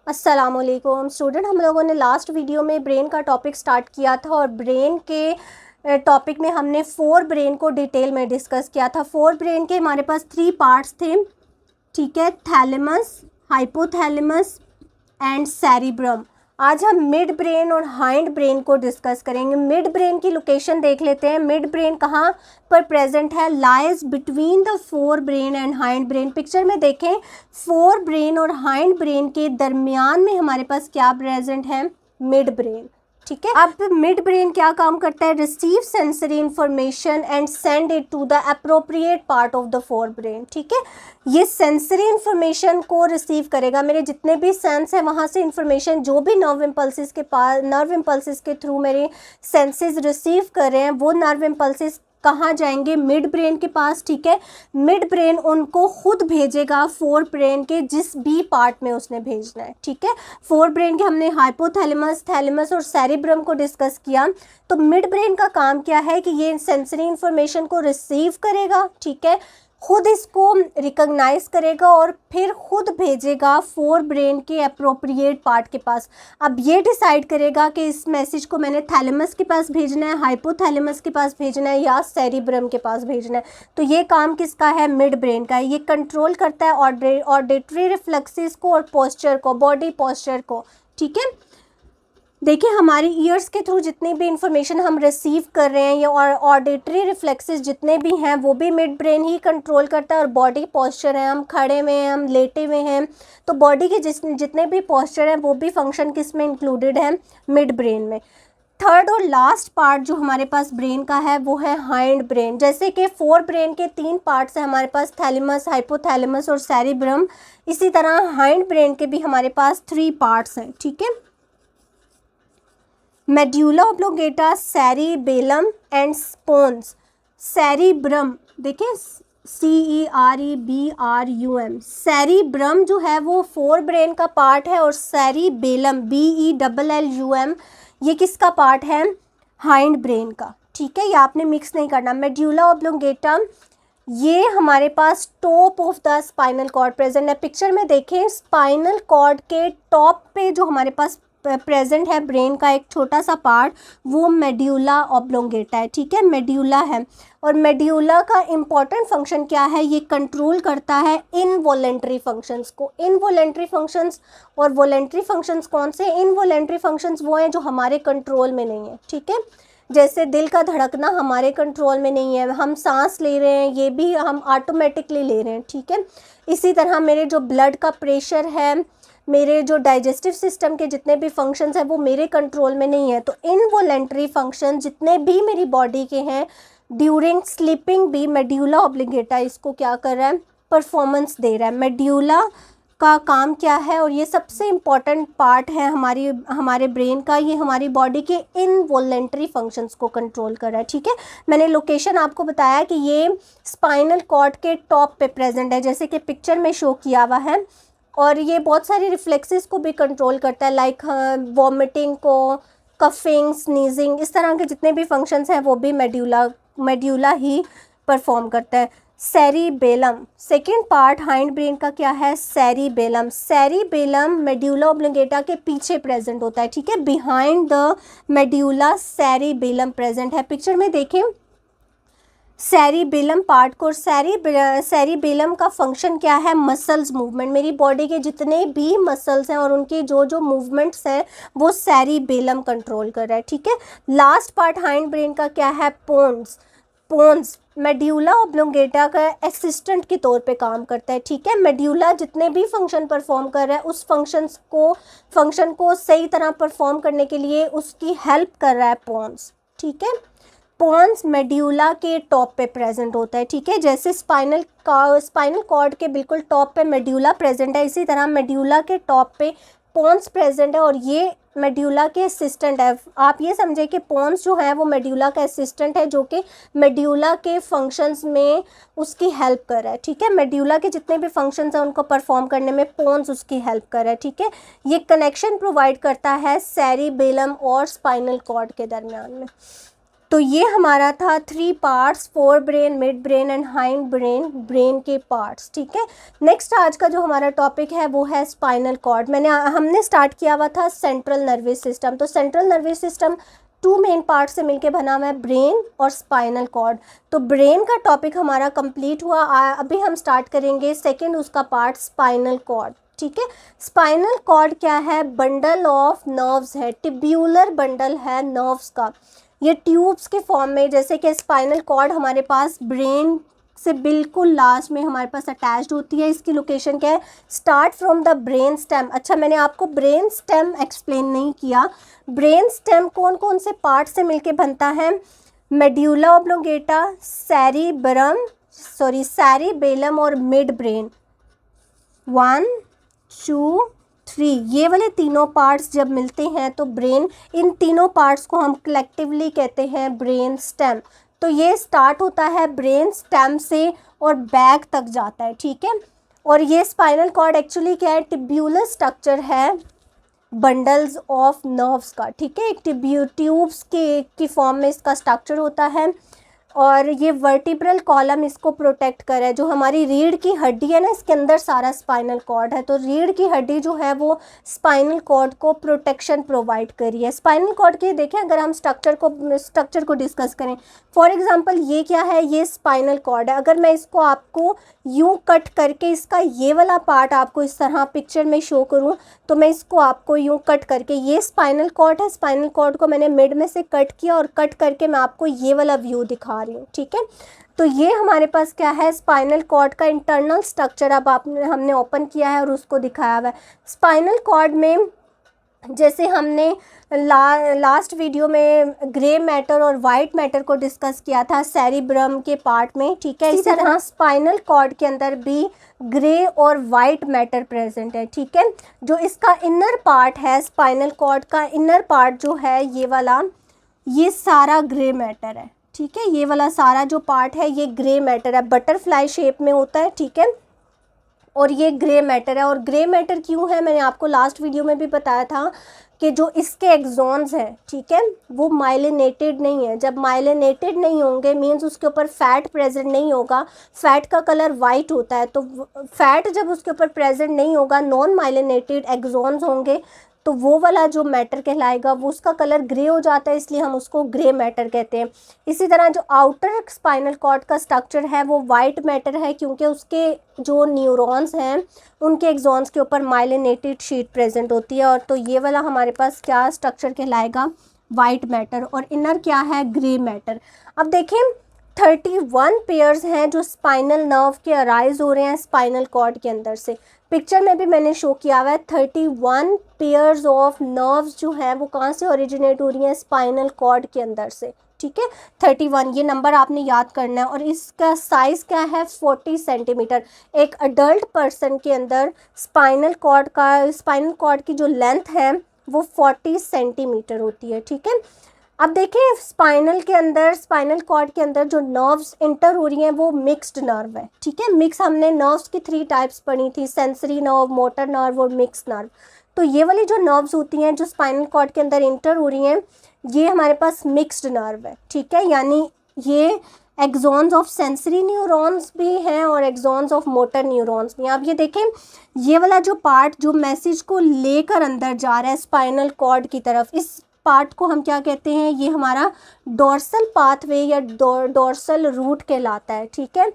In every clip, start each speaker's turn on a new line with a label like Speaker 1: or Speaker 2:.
Speaker 1: अस्सलामुअलैकुम स्टूडेंट, हम लोगों ने लास्ट वीडियो में ब्रेन का टॉपिक स्टार्ट किया था और ब्रेन के टॉपिक में हमने 4 ब्रेन को डिटेल में डिस्कस किया था। 4 ब्रेन के हमारे पास 3 पार्ट्स थे, ठीक है, थैलेमस, हाइपोथैलेमस एंड सेरिब्रम। आज हम मिड ब्रेन और हाइंड ब्रेन को डिस्कस करेंगे। मिड ब्रेन की लोकेशन देख लेते हैं। मिड ब्रेन कहाँ पर प्रेजेंट है? Lies between the 4 brain and hind brain. Picture में देखें, 4 ब्रेन और हाइंड ब्रेन के दरमियान में हमारे पास क्या प्रेजेंट है? मिड ब्रेन, ठीक है। अब मिड ब्रेन क्या काम करता है? Receive sensory information and send it to the appropriate part of the 4 brain, ठीक है। ये सेंसरी इंफॉर्मेशन को रिसीव करेगा। मेरे जितने भी सेंस है वहाँ से इंफॉर्मेशन जो भी नर्व इम्पल्सिस के थ्रू मेरे सेंसेस रिसीव कर रहे हैं, वो नर्व इम्पल्सिस कहाँ जाएंगे? मिड ब्रेन के पास, ठीक है। मिड ब्रेन उनको खुद भेजेगा 4 ब्रेन के जिस भी पार्ट में उसने भेजना है, ठीक है। 4 ब्रेन के हमने हाइपोथैलेमस, थैलेमस और सेरिब्रम को डिस्कस किया। तो मिड ब्रेन का काम क्या है कि ये सेंसरी इंफॉर्मेशन को रिसीव करेगा, ठीक है, खुद इसको रिकॉग्नाइज करेगा और फिर खुद भेजेगा 4 ब्रेन के अप्रोप्रिएट पार्ट के पास। अब ये डिसाइड करेगा कि इस मैसेज को मैंने थैलेमस के पास भेजना है, हाइपोथैलेमस के पास भेजना है या सेरिब्रम के पास भेजना है। तो ये काम किसका है? मिड ब्रेन का है। ये कंट्रोल करता है ऑडिटरी रिफ्लेक्सेस को और पोस्चर को, बॉडी पोस्चर को, ठीक है। देखिए, हमारी ईयर्स के थ्रू जितनी भी इंफॉर्मेशन हम रिसीव कर रहे हैं या और ऑडिटरी रिफ्लेक्सेस जितने भी हैं वो भी मिड ब्रेन ही कंट्रोल करता है। और बॉडी पोस्चर है, हम खड़े हुए हैं, हम लेटे हुए हैं, तो बॉडी के जितने भी पोस्चर हैं वो भी फंक्शन किस में इंक्लूडेड है? मिड ब्रेन में। थर्ड और लास्ट पार्ट जो हमारे पास ब्रेन का है वो है हाइंड ब्रेन। जैसे कि 4 ब्रेन के 3 पार्ट्स हैं हमारे पास, थैलेमस, हाइपोथैलेमस और सेरिब्रम, इसी तरह हाइंड ब्रेन के भी हमारे पास 3 पार्ट्स हैं, ठीक है। Medulla oblongata, cerebellum and spoons. Cerebrum, देखिए CEREBRUM, सेरिब्रम जो है वो 4 ब्रेन का पार्ट है और सेरिबेलम BELLUM ये किसका पार्ट है? हाइंड ब्रेन का, ठीक है। ये आपने मिक्स नहीं करना। मेड्यूला ऑब्लोंगेटा ये हमारे पास top of the spinal cord present है। पिक्चर में देखें, स्पाइनल कॉर्ड के टॉप पे जो हमारे पास प्रेजेंट है ब्रेन का एक छोटा सा पार्ट, वो मेड्यूला ऑब्लोंगेटा है, ठीक है, मेड्यूला है। और मेड्यूला का इम्पॉर्टेंट फंक्शन क्या है? ये कंट्रोल करता है इनवॉलेंट्री फंक्शंस को। इनवॉलेंट्री फंक्शंस और वॉलेंट्री फंक्शंस कौन से? इनवॉलेंट्री फंक्शंस वो हैं जो हमारे कंट्रोल में नहीं है, ठीक है। जैसे दिल का धड़कना हमारे कंट्रोल में नहीं है, हम सांस ले रहे हैं ये भी हम ऑटोमेटिकली ले रहे हैं, ठीक है। इसी तरह मेरे जो ब्लड का प्रेशर है, मेरे जो डाइजेस्टिव सिस्टम के जितने भी फंक्शंस हैं वो मेरे कंट्रोल में नहीं है। तो इनवॉलेंट्री फंक्शन जितने भी मेरी बॉडी के हैं, ड्यूरिंग स्लीपिंग भी मेड्यूला ऑब्लिगेटा इसको क्या कर रहा है? परफॉर्मेंस दे रहा है। मेड्यूला का काम क्या है? और ये सबसे इम्पॉर्टेंट पार्ट है हमारे ब्रेन का। ये हमारी बॉडी के इनवॉलेंट्री फंक्शंस को कंट्रोल कर रहा है, ठीक है। मैंने लोकेशन आपको बताया कि ये स्पाइनल कॉर्ड के टॉप पे प्रेजेंट है, जैसे कि पिक्चर में शो किया हुआ है। और ये बहुत सारी रिफ्लेक्सेस को भी कंट्रोल करता है, लाइक वॉमिटिंग को, कफिंग, स्नीजिंग, इस तरह के जितने भी फंक्शंस हैं वो भी मेड्यूला ही परफॉर्म करता है। Cerebellum, second part hind brain का क्या है? सेरिबेलम। सेरिबेलम मेड्यूला ऑब्लिगेटा के पीछे प्रेजेंट होता है, ठीक है, behind the medulla cerebellum present है। पिक्चर में देखें सेरिबेलम पार्ट को। सेरिबेलम का फंक्शन क्या है? Muscles movement. मेरी बॉडी के जितने भी मसल्स हैं और उनके जो जो मूवमेंट्स हैं वो सेरिबेलम कंट्रोल कर रहा है, ठीक है। लास्ट पार्ट हाइंड ब्रेन का क्या है? पोन्स मेड्यूला ऑब्लोंगेटा का असिस्टेंट के तौर पे काम करता है, ठीक है। मेड्यूला जितने भी फंक्शन परफॉर्म कर रहा है उस फंक्शन को सही तरह परफॉर्म करने के लिए उसकी हेल्प कर रहा है पोन्स, ठीक है। पोन्स मेड्यूला के टॉप पे प्रेजेंट होता है, ठीक है। जैसे स्पाइनल कॉर्ड के बिल्कुल टॉप पे मेड्यूला प्रेजेंट है, इसी तरह मेड्यूला के टॉप पे पोन्स प्रेजेंट है और ये मेड्यूला के असिस्टेंट है। आप ये समझे कि पोन्स जो है वो मेड्यूला का असिस्टेंट है जो कि मेड्यूला के फंक्शंस में उसकी हेल्प कर रहा है, ठीक है। मेड्यूला के जितने भी फंक्शंस हैं उनको परफॉर्म करने में पोन्स उसकी हेल्प कर रहा है, ठीक है। ये कनेक्शन प्रोवाइड करता है सेरिबेलम और स्पाइनल कॉर्ड के दरमियान में। तो ये हमारा था 3 parts, fore brain, mid brain and hind brain, brain के पार्ट्स, ठीक है। नेक्स्ट आज का जो हमारा टॉपिक है वो है स्पाइनल कॉर्ड। हमने स्टार्ट किया हुआ था सेंट्रल नर्वस सिस्टम। तो central nervous system 2 main part से मिलके बना हुआ है, ब्रेन और स्पाइनल कॉर्ड। तो ब्रेन का टॉपिक हमारा कंप्लीट हुआ। अभी हम स्टार्ट करेंगे सेकेंड उसका पार्ट, स्पाइनल कॉर्ड, ठीक है। स्पाइनल कॉर्ड क्या है? बंडल ऑफ नर्व्स है, टिब्यूलर बंडल है नर्व्स का। ये ट्यूब्स के फॉर्म में, जैसे कि स्पाइनल कॉर्ड हमारे पास ब्रेन से बिल्कुल लास्ट में हमारे पास अटैच्ड होती है। इसकी लोकेशन क्या है? Start from the brain stem. अच्छा, मैंने आपको ब्रेन स्टेम एक्सप्लेन नहीं किया। ब्रेन स्टेम कौन कौन से पार्ट से मिलके बनता है? मेड्यूला ऑब्लोंगेटा, सैरीबेलम और मिड ब्रेन। 1 2 3, ये वाले तीनों पार्ट्स जब मिलते हैं तो ब्रेन, इन तीनों पार्ट्स को हम कलेक्टिवली कहते हैं ब्रेन स्टेम। तो ये स्टार्ट होता है ब्रेन स्टेम से और बैक तक जाता है, ठीक है। और ये स्पाइनल कॉर्ड एक्चुअली क्या है? टिब्यूलर स्ट्रक्चर है बंडल्स ऑफ नर्व्स का, ठीक है। एक ट्यूब्स की फॉर्म में इसका स्ट्रक्चर होता है। और ये वर्टिब्रल कॉलम इसको प्रोटेक्ट करे। जो हमारी रीढ़ की हड्डी है ना, इसके अंदर सारा स्पाइनल कॉर्ड है। तो रीढ़ की हड्डी जो है वो स्पाइनल कॉर्ड को प्रोटेक्शन प्रोवाइड करी है। स्पाइनल कॉर्ड के देखें, अगर हम स्ट्रक्चर को डिस्कस करें, फॉर एग्जांपल ये क्या है? ये स्पाइनल कॉर्ड है। अगर मैं इसको आपको यूँ कट करके इसका ये वाला पार्ट आपको इस तरह पिक्चर में शो करूँ, तो मैं इसको आपको यूँ कट करके, ये स्पाइनल कॉर्ड है, स्पाइनल कॉर्ड को मैंने मिड में से कट किया और कट करके मैं आपको ये वाला व्यू दिखा रही हूँ, ठीक है। तो ये हमारे पास क्या है? स्पाइनल कॉर्ड का इंटरनल स्ट्रक्चर अब हमने ओपन किया है और उसको दिखाया हुआ है। स्पाइनल कॉर्ड में जैसे हमने लास्ट वीडियो में ग्रे मैटर और वाइट मैटर को डिस्कस किया था सेरिब्रम के पार्ट में, ठीक है। इसी तरह स्पाइनल कॉर्ड के अंदर भी ग्रे और वाइट मैटर प्रेजेंट है, ठीक है। जो इसका इनर पार्ट है, स्पाइनल कॉर्ड का इनर पार्ट जो है ये वाला, ये सारा ग्रे मैटर है, ठीक है। ये वाला सारा जो पार्ट है ये ग्रे मैटर है, बटरफ्लाई शेप में होता है, ठीक है। और ये ग्रे मैटर है। और ग्रे मैटर क्यों है? मैंने आपको लास्ट वीडियो में भी बताया था कि जो इसके एक्सॉन्स हैं, ठीक है, वो माइलिनेटेड नहीं है। जब माइलिनेटेड नहीं होंगे मींस उसके ऊपर फैट प्रेजेंट नहीं होगा। फैट का कलर वाइट होता है, तो फैट जब उसके ऊपर प्रेजेंट नहीं होगा, नॉन माइलिनेटेड एक्सॉन्स होंगे, तो वो वाला जो मैटर कहलाएगा वो उसका कलर ग्रे हो जाता है, इसलिए हम उसको ग्रे मैटर कहते हैं। इसी तरह जो आउटर स्पाइनल कॉर्ड का स्ट्रक्चर है वो वाइट मैटर है, क्योंकि उसके जो न्यूरॉन्स हैं उनके एक्सॉन्स के ऊपर माइलिनेटेड शीट प्रेजेंट होती है। और तो ये वाला हमारे पास क्या स्ट्रक्चर कहलाएगा? White matter. और इनर क्या है? Grey matter. अब देखें 31 पेयर्स हैं जो स्पाइनल नर्व के अराइज हो रहे हैं स्पाइनल कॉर्ड के अंदर से। पिक्चर में भी मैंने शो किया हुआ है 31 पेयर्स ऑफ नर्व्स जो हैं वो कहाँ से ओरिजिनेट हो रही हैं? स्पाइनल कॉर्ड के अंदर से, ठीक है। 31, ये नंबर आपने याद करना है। और इसका साइज़ क्या है? 40 सेंटीमीटर। एक अडल्ट पर्सन के अंदर स्पाइनल कॉर्ड की जो लेंथ है वो 40 सेंटीमीटर होती है, ठीक है। अब देखें स्पाइनल कॉर्ड के अंदर जो नर्व्स इंटर हो रही हैं वो मिक्स्ड नर्व है, ठीक है। मिक्स, हमने नर्व्स की 3 टाइप्स पढ़ी थी, सेंसरी नर्व, मोटर नर्व और मिक्स नर्व। तो ये वाली जो नर्व्स होती हैं जो स्पाइनल कॉर्ड के अंदर इंटर हो रही हैं, ये हमारे पास मिक्स्ड नर्व है, ठीक है। यानी ये एक्सॉन्स ऑफ सेंसरी न्यूरॉन्स भी हैं और एक्सॉन्स ऑफ मोटर न्यूरॉन्स भी हैं। अब ये देखें, ये वाला जो पार्ट जो मैसेज को लेकर अंदर जा रहा है स्पाइनल कॉर्ड की तरफ, इस पार्ट को हम क्या कहते हैं? ये हमारा डोर्सल पाथवे या डोर्सल रूट कहलाता है, ठीक है।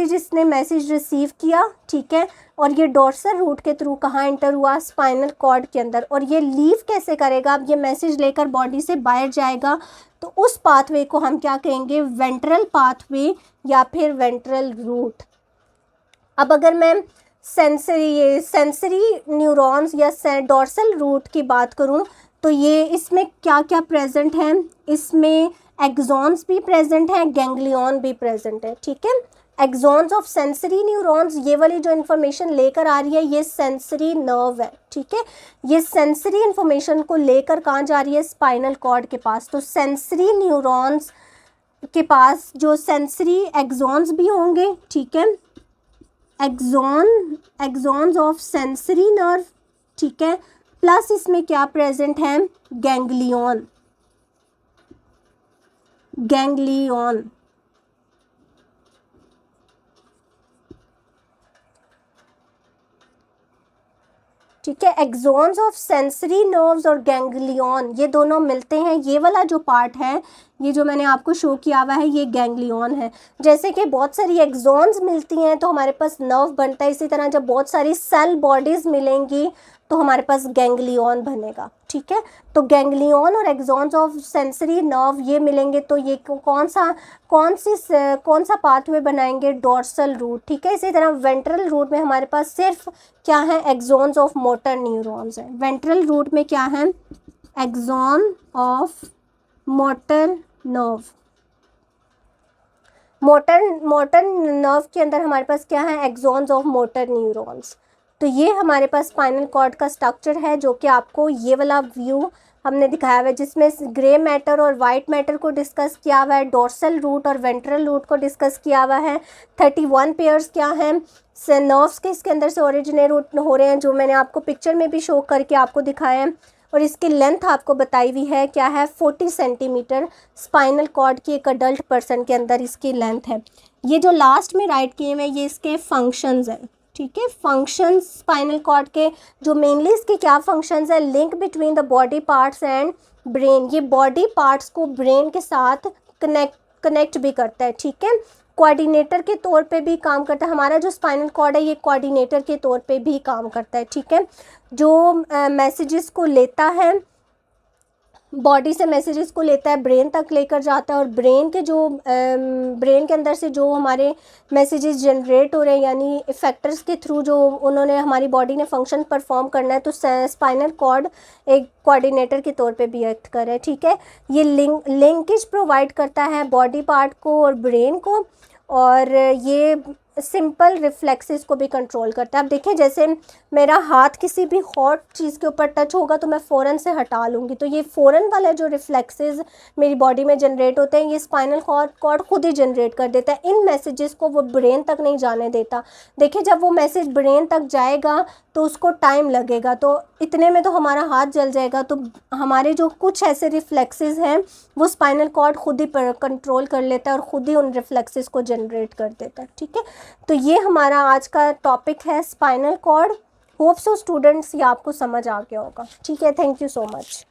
Speaker 1: इसने मैसेज रिसीव किया, ठीक है, और ये डोर्सल रूट के थ्रू कहाँ एंटर हुआ? स्पाइनल कॉर्ड के अंदर। और ये लीव कैसे करेगा? अब ये मैसेज लेकर बॉडी से बाहर जाएगा, तो उस पाथवे को हम क्या कहेंगे? वेंट्रल पाथवे या फिर वेंट्रल रूट। अब अगर मैं सेंसरी न्यूरॉन्स या डोर्सल रूट की बात करूं, तो ये इसमें क्या क्या प्रेजेंट है? इसमें एक्सॉन्स भी प्रेजेंट हैं, गैंग्लियन भी प्रेजेंट है, ठीक है। एक्सॉन्स ऑफ सेंसरी न्यूरॉन्स, ये वाली जो इन्फॉर्मेशन लेकर आ रही है ये सेंसरी नर्व है, ठीक है। ये सेंसरी इन्फॉर्मेशन को लेकर कहाँ जा रही है? स्पाइनल कॉर्ड के पास। तो सेंसरी न्यूरॉन्स के पास जो सेंसरी एक्सॉन्स भी होंगे, ठीक है, एक्सॉन्स ऑफ सेंसरी नर्व, ठीक है, प्लस इसमें क्या प्रेजेंट है? गैंग्लियन। गैंग्लियन। ठीक है, एक्सॉन्स ऑफ सेंसरी नर्व्स और गैंग्लियन ये दोनों मिलते हैं। ये वाला जो पार्ट है, ये जो मैंने आपको शो किया हुआ है, ये गैंग्लियन है। जैसे कि बहुत सारी एक्सॉन्स मिलती हैं तो हमारे पास नर्व बनता है, इसी तरह जब बहुत सारी सेल बॉडीज़ मिलेंगी तो हमारे पास गैंग्लियन बनेगा। ठीक है, तो गैंग्लियन और एक्सॉन्स ऑफ सेंसरी नर्व ये मिलेंगे तो ये कौन सा पाथवे बनाएंगे, डोर्सल रूट। ठीक है, इसी तरह वेंट्रल रूट में हमारे पास सिर्फ क्या है, एक्सॉन्स ऑफ मोटर न्यूरॉन्स है। वेंट्रल रूट में क्या है, axon of motor nerve. Motor nerve के अंदर हमारे पास क्या है, एक्सॉन्स ऑफ मोटर न्यूरॉन्स। तो ये हमारे पास स्पाइनल कॉर्ड का स्ट्रक्चर है, जो कि आपको ये वाला व्यू हमने दिखाया हुआ है, जिसमें ग्रे मैटर और वाइट मैटर को डिस्कस किया हुआ है, डोर्सल रूट और वेंट्रल रूट को डिस्कस किया हुआ है। 31 पेयर्स क्या हैं, नर्व्स के इसके अंदर से ओरिजिनेट हो रहे हैं, जो मैंने आपको पिक्चर में भी शो करके आपको दिखाया है। और इसकी लेंथ आपको बताई हुई है क्या है, 40 सेंटीमीटर स्पाइनल कॉर्ड की एक अडल्ट पर्सन के अंदर इसकी लेंथ है। ये जो लास्ट में राइट किए हुए हैं ये इसके फंक्शंस हैं। ठीक है, फंक्शंस स्पाइनल कॉर्ड के जो मेनली इसके क्या फंक्शंस है, link between the body parts and brain. ये बॉडी पार्ट्स को ब्रेन के साथ कनेक्ट भी करता है। ठीक है, कोऑर्डिनेटर के तौर पे भी काम करता है। हमारा जो स्पाइनल कॉर्ड है ये कोऑर्डिनेटर के तौर पे भी काम करता है। ठीक है, जो मैसेजेस को लेता है, बॉडी से मैसेजेस को लेता है, ब्रेन तक लेकर जाता है, और ब्रेन के अंदर से जो हमारे मैसेजेस जनरेट हो रहे हैं, यानी इफेक्टर्स के थ्रू जो उन्होंने हमारी बॉडी ने फंक्शन परफॉर्म करना है, तो स्पाइनल कॉर्ड एक कोऑर्डिनेटर के तौर पे भी एक्ट कर रहा है। ठीक है, ये लिंकेज प्रोवाइड करता है बॉडी पार्ट को और ब्रेन को, और ये सिंपल रिफ्लेक्सेस को भी कंट्रोल करता है। अब देखिए, जैसे मेरा हाथ किसी भी हॉट चीज़ के ऊपर टच होगा तो मैं फ़ौरन से हटा लूँगी, तो ये फ़ौरन वाले जो रिफ्लेक्सेस मेरी बॉडी में जनरेट होते हैं ये स्पाइनल कॉर्ड खुद ही जनरेट कर देता है। इन मैसेजेस को वो ब्रेन तक नहीं जाने देता। देखिए, जब वो मैसेज ब्रेन तक जाएगा तो उसको टाइम लगेगा, तो इतने में तो हमारा हाथ जल जाएगा। तो हमारे जो कुछ ऐसे रिफ्लेक्सेस हैं वो स्पाइनल कॉर्ड खुद ही कंट्रोल कर लेता है और ख़ुद ही उन रिफ्लेक्सेस को जनरेट कर देता है। ठीक है, तो ये हमारा आज का टॉपिक है spinal cord. Hope so students ये आपको समझ आ गया होगा। ठीक है, थैंक यू सो मच।